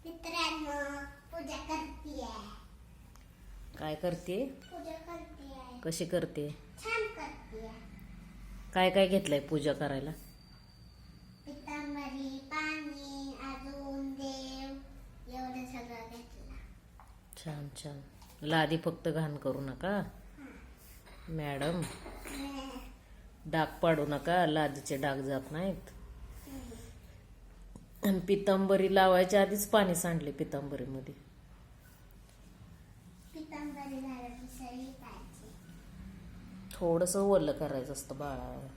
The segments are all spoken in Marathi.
मित्रांनो, पूजा करते. काय करते? पूजा करते. कशी करते? छान करते. काय काय घेतलंय पूजा करायला? पितांबरी, पाणी, अजून देव एवढं सगळं घेतलं. छान छान. लादी फक्त घाण करू नका मॅडम. डाग पाडू नका, लादीचे डाग जात नाहीत. आणि पितांबरी लावायच्या आधीच पाणी सांडले पितांबरीमध्ये. पितांबरी झालं की सळी पाहिजे. थोडस ओलं करायचं असतं बाळा.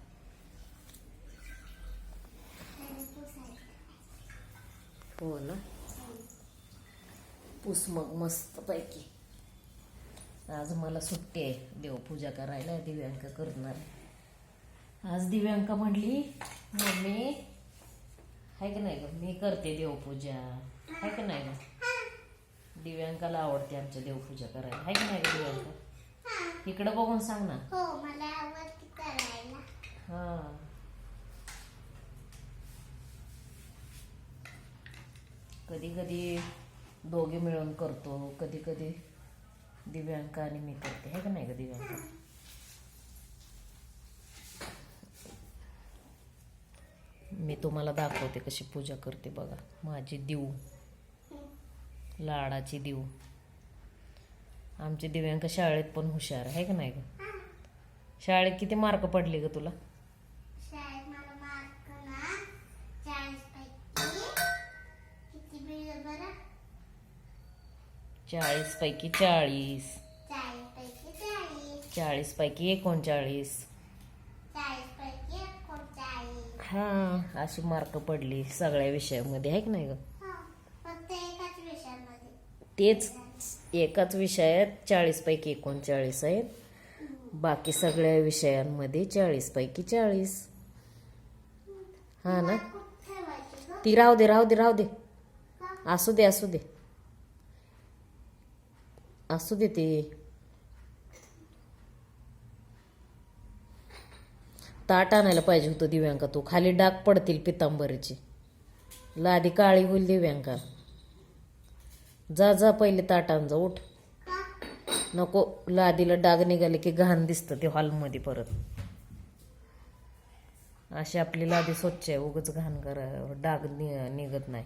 हो ना, पुस मग मस्त पैकी. आज मला सुट्टी आहे देवपूजा करायला. दिव्यांका करणार आहे आज. दिव्यांका म्हणली मम्मी आहे का नाही ग, मी करते देवपूजा, आहे का नाही ग. दिव्यांकाला आवडते आमच्या देवपूजा करायला, आहे का नाही ग दिव्यांका. इकडं बघून सांग ना. हो, मला आवडते करायला. हा, कधी कधी दोघे मिळून करतो, कधी कधी दिव्यांका आणि मी करते, आहे का नाही ग दिव्यांका. मी तुम्हाला दाखवते कशी पूजा करते बघा. माझी देव, लाडाची देव. आमची दिव्यांका शाळेत पण हुशार आहे का नाही ग. शाळेत किती मार्क पडले ग तुला? शाळेत मला मार्क ना 40 पैकी किती मिळालं बरं? 40 पैकी 40. 40 पैकी 40. 40 पैकी 39. 40 पैकी 39. हा, अशी मार्क पडली सगळ्या विषयामध्ये, आहे की नाही ग. फक्त एकाच विषयामध्ये. तेच एकाच विषयात 40 पैकी 39 आहेत. बाकी सगळ्या विषयांमध्ये 40 पैकी 40. हा ना, कुठे ठेवायची ग? ती राहू दे राहू दे राहू दे. असू दे असू दे असू दे. ती ताट आणायला पाहिजे होतं दिव्यांका. तू खाली डाग पडतील पितांबरीची, लादी काळी होईल दिव्यांका. जा जा, पहिले ताट आण जा, उठ. नको, लादीला डाग निघाले की घाण दिसतं ते हॉलमध्ये परत. अशी आपली लादी स्वच्छ आहे, उगाच घाण करा, डाग निघत नाही.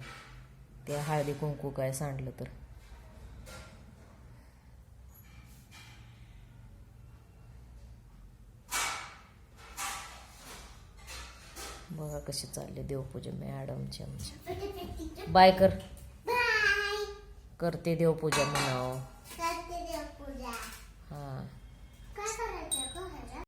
ते हळदी कुंकू काय सांडलं तर. बघा कशी चालली देवपूजा मॅडमची आमच्या. बाय कर. बाय. करते देवपूजा म्हणावं.